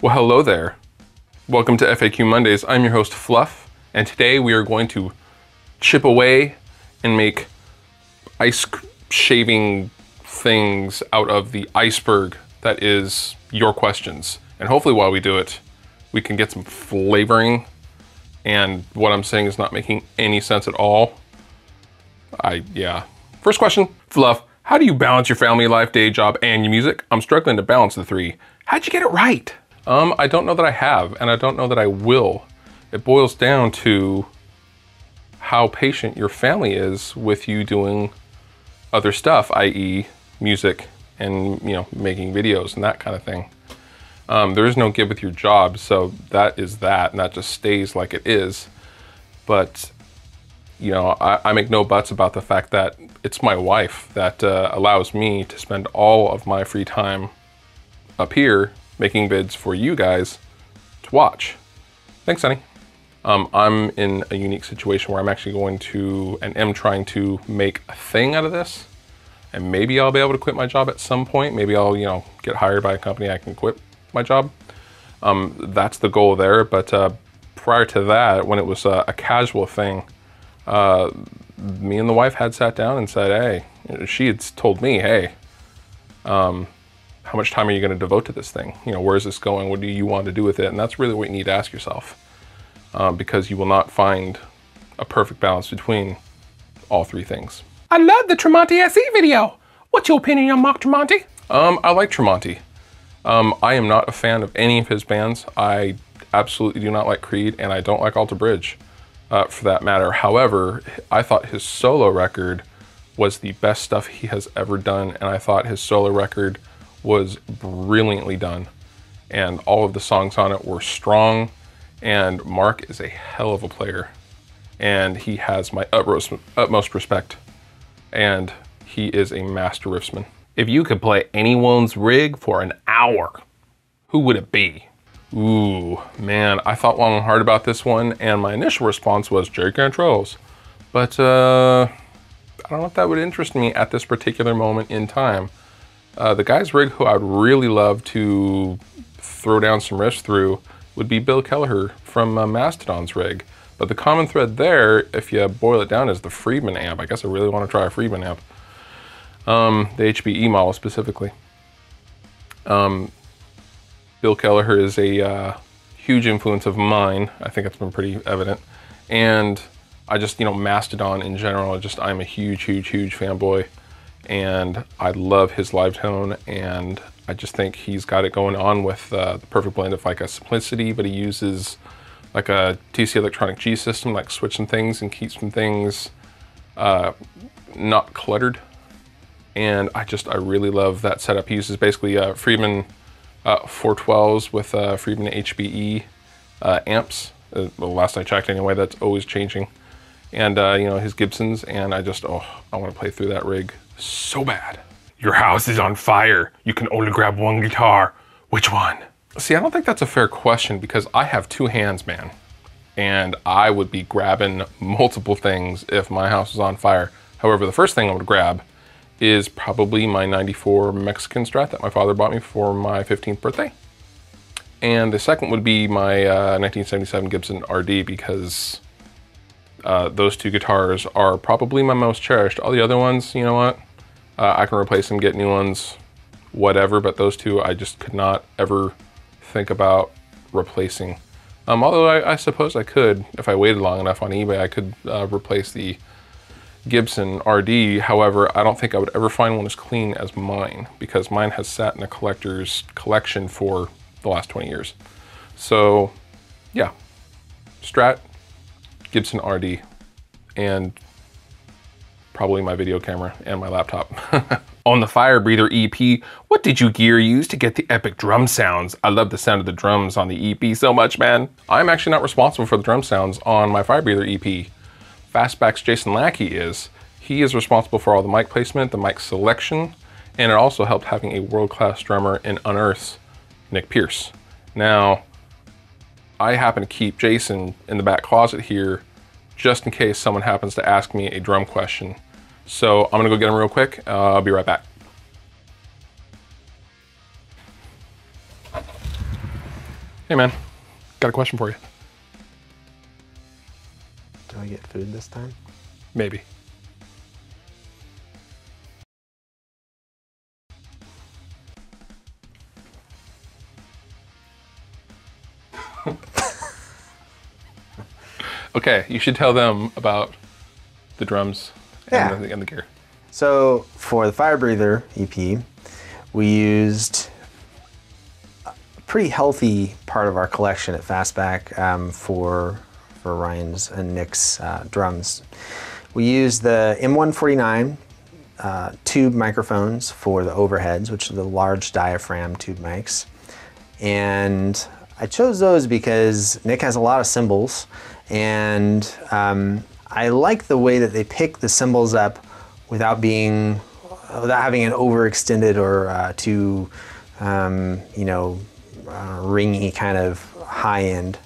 Well, hello there. Welcome to FAQ Mondays. I'm your host, Fluff, and today we are going to chip away and make ice shaving things out of the iceberg that is your questions. And hopefully while we do it, we can get some flavoring. And what I'm saying is not making any sense at all. First question, Fluff, how do you balance your family life, day job, and your music? I'm struggling to balance the three. How'd you get it right? I don't know that I have, and I don't know that I will. It boils down to how patient your family is with you doing other stuff, i.e. music and, making videos and that kind of thing. There is no give with your job, so that is that, and that just stays like it is. But, I make no buts about the fact that it's my wife that allows me to spend all of my free time up here making vids for you guys to watch. Thanks, honey. I'm in a unique situation where I'm actually going to, and am trying to make a thing out of this. And maybe I'll be able to quit my job at some point. Maybe I'll, get hired by a company I can quit my job. That's the goal there. But prior to that, when it was a casual thing, me and the wife had sat down and said, hey, she had told me, hey, how much time are you going to devote to this thing? Where is this going? What do you want to do with it? And that's really what you need to ask yourself, because you will not find a perfect balance between all three things. I love the Tremonti SE video. What's your opinion on Mark Tremonti? I like Tremonti. I am not a fan of any of his bands. I absolutely do not like Creed, and I don't like Alter Bridge, for that matter. However, I thought his solo record was the best stuff he has ever done, and I thought his solo record was brilliantly done, and all of the songs on it were strong, and Mark is a hell of a player, and he has my utmost respect, and he is a master riffsman. If you could play anyone's rig for an hour, who would it be? Ooh, man, I thought long and hard about this one, and my initial response was Jerry Cantrell's, but I don't know if that would interest me at this particular moment in time. The guy's rig who I'd really love to throw down some riffs through would be Bill Kelleher from Mastodon's rig. But the common thread there, if you boil it down, is the Friedman amp. I guess I really want to try a Friedman amp. The HBE model specifically. Bill Kelleher is a huge influence of mine. I think it's been pretty evident. And I just, Mastodon in general, I'm a huge fanboy. And I love his live tone, and I just think he's got it going on with the perfect blend of like a simplicity, but he uses like a TC Electronic G system, like switching things and keeps some things not cluttered. And I really love that setup. He uses basically Friedman 412s with Friedman HBE amps. The last I checked anyway, that's always changing. And his Gibsons, and I want to play through that rig so bad. Your house is on fire. You can only grab one guitar. Which one? See, I don't think that's a fair question, because I have two hands, man. And I would be grabbing multiple things if my house was on fire. However, the first thing I would grab is probably my 94 Mexican Strat that my father bought me for my 15th birthday. And the second would be my 1977 Gibson RD, because those two guitars are probably my most cherished. All the other ones, you know what? I can replace them, get new ones, whatever, but those two I just could not ever think about replacing. Although I suppose I could, if I waited long enough on eBay, I could replace the Gibson RD. However, I don't think I would ever find one as clean as mine, because mine has sat in a collector's collection for the last 20 years. So yeah, Strat, Gibson RD, and probably my video camera and my laptop. On the Fire Breather EP, what did you gear use to get the epic drum sounds? I love the sound of the drums on the EP so much, man. I'm actually not responsible for the drum sounds on my Fire Breather EP. Fastback's Jason Lackey is. He is responsible for all the mic placement, the mic selection, and it also helped having a world-class drummer in Unearth's Nick Pierce. Now, I happen to keep Jason in the back closet here just in case someone happens to ask me a drum question. So I'm gonna go get him real quick. I'll be right back. Hey man, got a question for you. Do I get food this time? Maybe. Okay, you should tell them about the drums and, Yeah. and the gear. So for the Fire Breather EP, we used a pretty healthy part of our collection at Fastback for Ryan's and Nick's drums. We used the M149 tube microphones for the overheads, which are the large diaphragm tube mics. And I chose those because Nick has a lot of cymbals, and I like the way that they pick the cymbals up without having an overextended or too ringy kind of high end.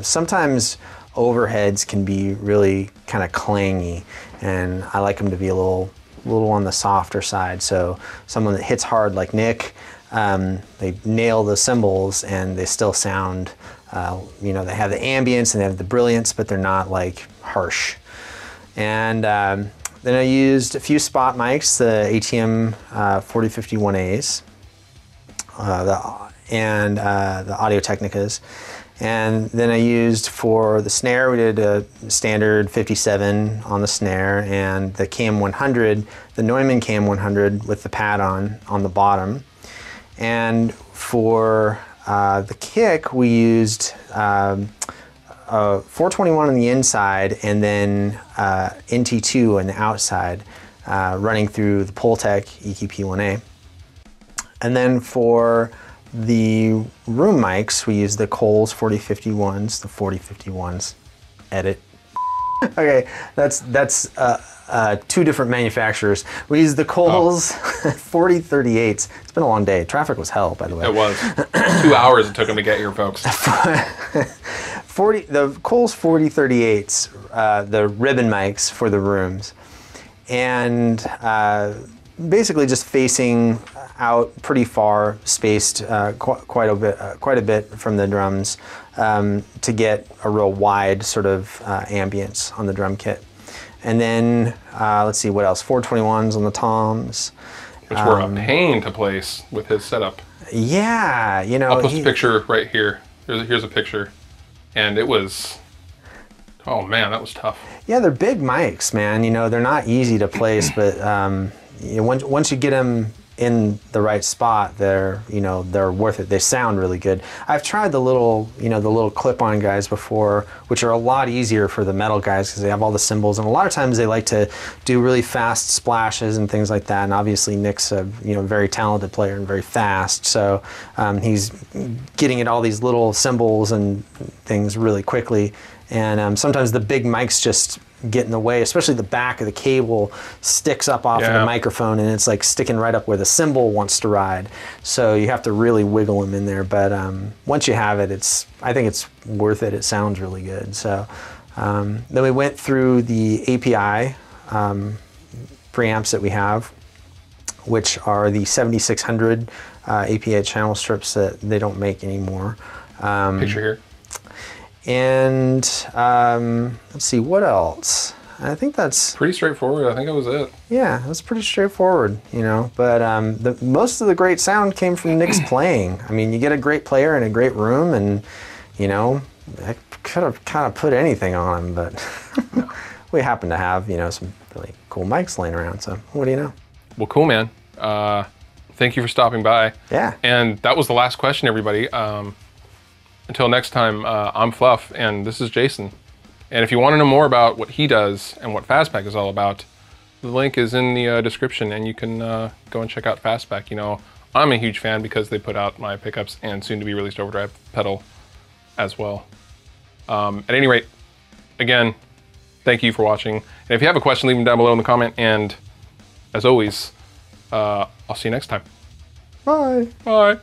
Sometimes overheads can be really kind of clangy, and I like them to be a little on the softer side. So someone that hits hard like Nick, they nail the cymbals and they still sound, they have the ambience and they have the brilliance, but they're not like harsh. And then I used a few spot mics, the ATM 4051As, and the Audio Technicas. And then I used for the snare, we did a standard 57 on the snare, and the Cam 100, the Neumann Cam 100 with the pad on the bottom. And for the kick, we used 421 on the inside, and then NT2 on the outside, running through the Pultec EQP1A. And then for the room mics, we use the Coles 4051s, the 4051s. Edit. Okay, that's two different manufacturers. We use the Coles 4038s. It's been a long day. Traffic was hell, by the way. It was. 2 hours it took them to get here, folks. The Coles 4038s, the ribbon mics for the rooms, and basically just facing out pretty far, spaced quite a bit from the drums, to get a real wide sort of ambience on the drum kit. And then let's see what else. 421s on the toms, which were a pain to place with his setup. Yeah, I'll post a picture right here. Here's a picture, and it was. Oh man, that was tough. Yeah, they're big mics, man. They're not easy to place, but once you get them in the right spot, they're worth it. They sound really good. I've tried the little clip-on guys before, which are a lot easier for the metal guys because they have all the cymbals, and a lot of times they like to do really fast splashes and things like that. And obviously Nick's a very talented player and very fast, so he's getting at all these little cymbals and things really quickly. And sometimes the big mics just get in the way, especially the back of the cable sticks up off of the microphone, and it's like sticking right up where the cymbal wants to ride. So you have to really wiggle them in there. But once you have it, I think it's worth it. It sounds really good. So then we went through the API preamps that we have, which are the 7600 API channel strips that they don't make anymore. Picture here. And let's see, what else? I think that's pretty straightforward. I think that was it. Yeah, that's pretty straightforward, But most of the great sound came from Nick's playing. I mean, you get a great player in a great room, and I could have kind of put anything on him, but we happen to have some really cool mics laying around. So what do you know? Well, cool, man. Thank you for stopping by. Yeah. And that was the last question, everybody. Until next time, I'm Fluff, and this is Jason. And if you want to know more about what he does and what Fastback is all about, the link is in the description, and you can go and check out Fastback. I'm a huge fan because they put out my pickups and soon-to-be released overdrive pedal as well. At any rate, again, thank you for watching. And if you have a question, leave them down below in the comment. And as always, I'll see you next time. Bye. Bye.